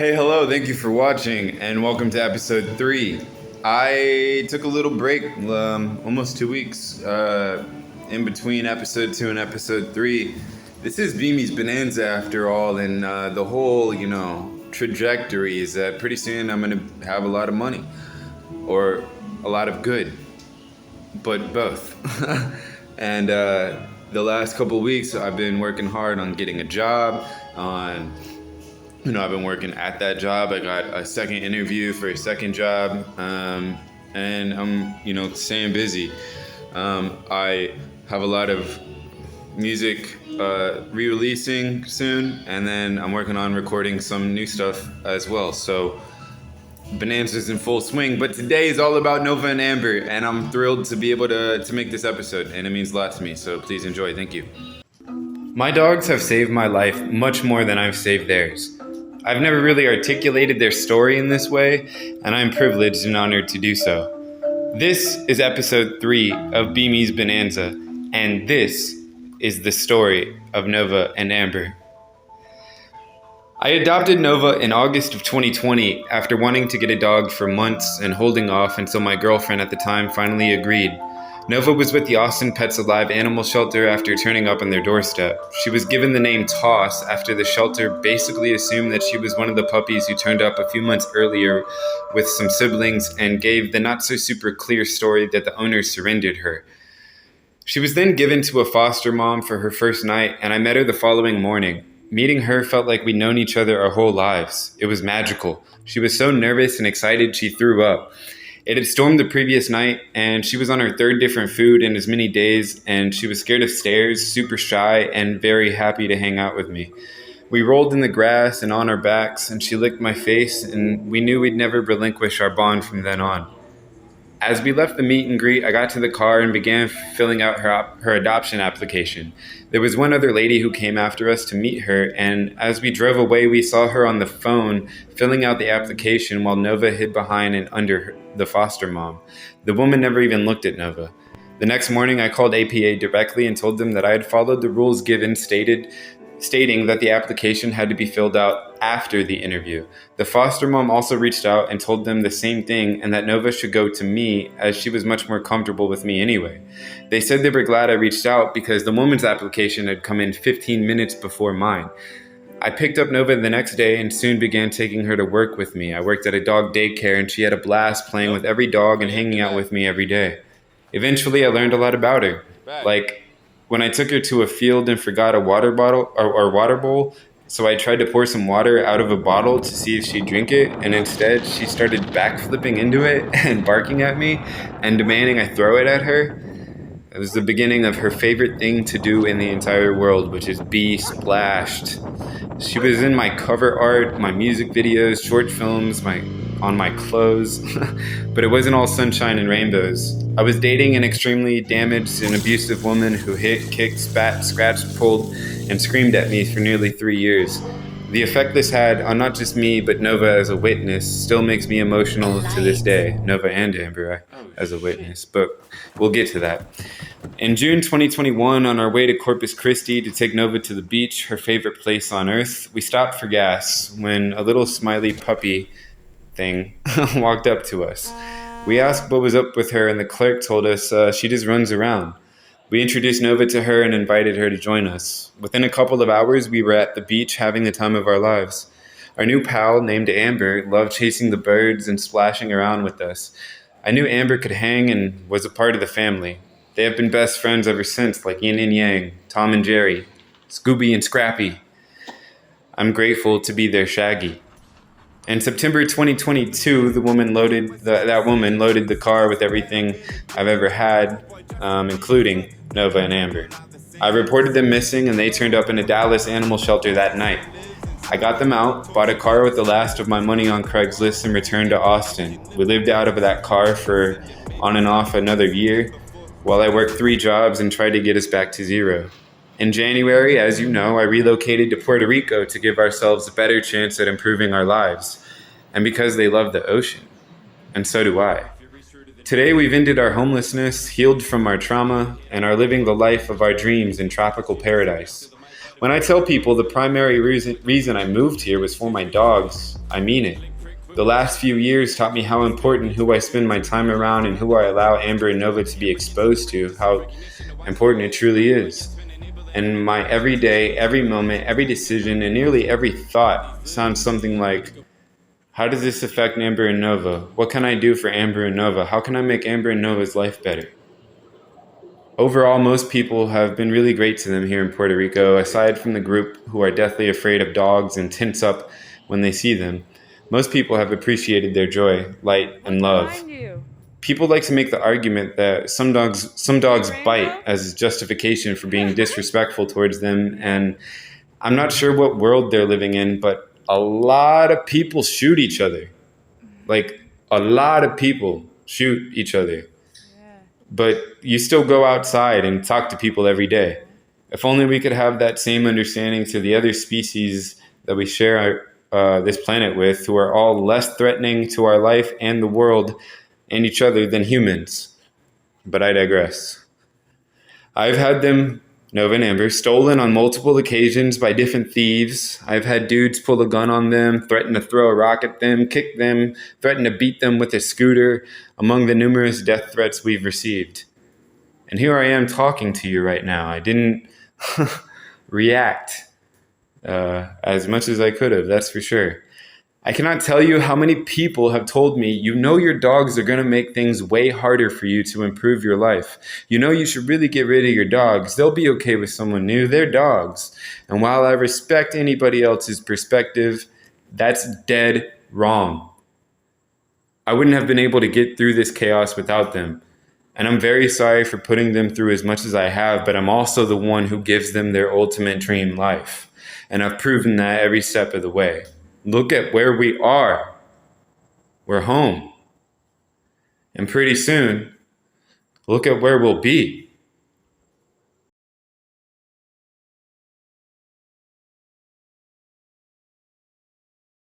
Hey, hello, thank you for watching, and welcome to episode 3. I took a little break, almost 2 weeks, in between episode 2 and episode 3. This is Beami's Bonanza after all, and the whole, trajectory is that pretty soon I'm going to have a lot of money, or a lot of good, but both. And the last couple of weeks I've been working hard on getting a job, I've been working at that job. I got a second interview for a second job, and I'm, staying busy. I have a lot of music re-releasing soon, and then I'm working on recording some new stuff as well. So Bonanza's in full swing, but today is all about Nova and Amber, and I'm thrilled to be able to make this episode, and it means a lot to me, so please enjoy. Thank you. My dogs have saved my life much more than I've saved theirs. I've never really articulated their story in this way, and I'm privileged and honored to do so. This is episode 3 of Beami's Bonanza, and this is the story of Nova and Amber. I adopted Nova in August of 2020 after wanting to get a dog for months and holding off until my girlfriend at the time finally agreed. Nova was with the Austin Pets Alive animal shelter after turning up on their doorstep. She was given the name Toss after the shelter basically assumed that she was one of the puppies who turned up a few months earlier with some siblings and gave the not so super clear story that the owners surrendered her. She was then given to a foster mom for her first night, and I met her the following morning. Meeting her felt like we'd known each other our whole lives. It was magical. She was so nervous and excited she threw up. It had stormed the previous night, and she was on her third different food in as many days, and she was scared of stairs, super shy, and very happy to hang out with me. We rolled in the grass and on our backs, and she licked my face, and we knew we'd never relinquish our bond from then on. As we left the meet and greet, I got to the car and began filling out her adoption application. There was one other lady who came after us to meet her, and as we drove away, we saw her on the phone filling out the application while Nova hid behind and under the foster mom. The woman never even looked at Nova. The next morning, I called APA directly and told them that I had followed the rules given, stating that the application had to be filled out after the interview. The foster mom also reached out and told them the same thing, and that Nova should go to me as she was much more comfortable with me anyway. They said they were glad I reached out because the woman's application had come in 15 minutes before mine. I picked up Nova the next day and soon began taking her to work with me. I worked at a dog daycare, and she had a blast playing with every dog and hanging out with me every day. Eventually, I learned a lot about her. Like when I took her to a field and forgot a water bottle or water bowl, so I tried to pour some water out of a bottle to see if she'd drink it, and instead she started backflipping into it and barking at me and demanding I throw it at her. It was the beginning of her favorite thing to do in the entire world, which is be splashed. She was in my cover art, my music videos, short films, on my clothes, but it wasn't all sunshine and rainbows. I was dating an extremely damaged and abusive woman who hit, kicked, spat, scratched, pulled, and screamed at me for nearly 3 years. The effect this had on not just me, but Nova as a witness still makes me emotional to this day. Nova and Amber as a witness, but we'll get to that. In June 2021, on our way to Corpus Christi to take Nova to the beach, her favorite place on earth, we stopped for gas when a little smiley puppy thing walked up to us. We asked what was up with her, and the clerk told us she just runs around. We introduced Nova to her and invited her to join us. Within a couple of hours, we were at the beach having the time of our lives. Our new pal, named Amber, loved chasing the birds and splashing around with us. I knew Amber could hang and was a part of the family. They have been best friends ever since, like Yin and Yang, Tom and Jerry, Scooby and Scrappy. I'm grateful to be their Shaggy. In September 2022, that woman loaded the car with everything I've ever had, including Nova and Amber. I reported them missing, and they turned up in a Dallas animal shelter that night. I got them out, bought a car with the last of my money on Craigslist, and returned to Austin. We lived out of that car for on and off another year, while I worked 3 jobs and tried to get us back to zero. In January, as you know, I relocated to Puerto Rico to give ourselves a better chance at improving our lives, and because they love the ocean, and so do I. Today we've ended our homelessness, healed from our trauma, and are living the life of our dreams in tropical paradise. When I tell people the primary reason I moved here was for my dogs, I mean it. The last few years taught me how important who I spend my time around and who I allow Amber and Nova to be exposed to, how important it truly is. And my every day, every moment, every decision, and nearly every thought sounds something like, how does this affect Amber and Nova? What can I do for Amber and Nova? How can I make Amber and Nova's life better? Overall, most people have been really great to them here in Puerto Rico, aside from the group who are deathly afraid of dogs and tense up when they see them. Most people have appreciated their joy, light, and love. People like to make the argument that some dogs bite as justification for being disrespectful towards them, and I'm not sure what world they're living in, but a lot of people shoot each other. Like, a lot of people shoot each other. But you still go outside and talk to people every day. If only we could have that same understanding to the other species that we share this planet with, who are all less threatening to our life and the world and each other than humans. But I digress. I've had them, Nova and Amber, stolen on multiple occasions by different thieves. I've had dudes pull a gun on them, threaten to throw a rock at them, kick them, threaten to beat them with a scooter, among the numerous death threats we've received. And here I am talking to you right now. I didn't react as much as I could have, that's for sure. I cannot tell you how many people have told me, you know your dogs are going to make things way harder for you to improve your life. You know you should really get rid of your dogs. They'll be okay with someone new. They're dogs. And while I respect anybody else's perspective, that's dead wrong. I wouldn't have been able to get through this chaos without them. And I'm very sorry for putting them through as much as I have, but I'm also the one who gives them their ultimate dream life. And I've proven that every step of the way. Look at where we are. We're home. And pretty soon, look at where we'll be.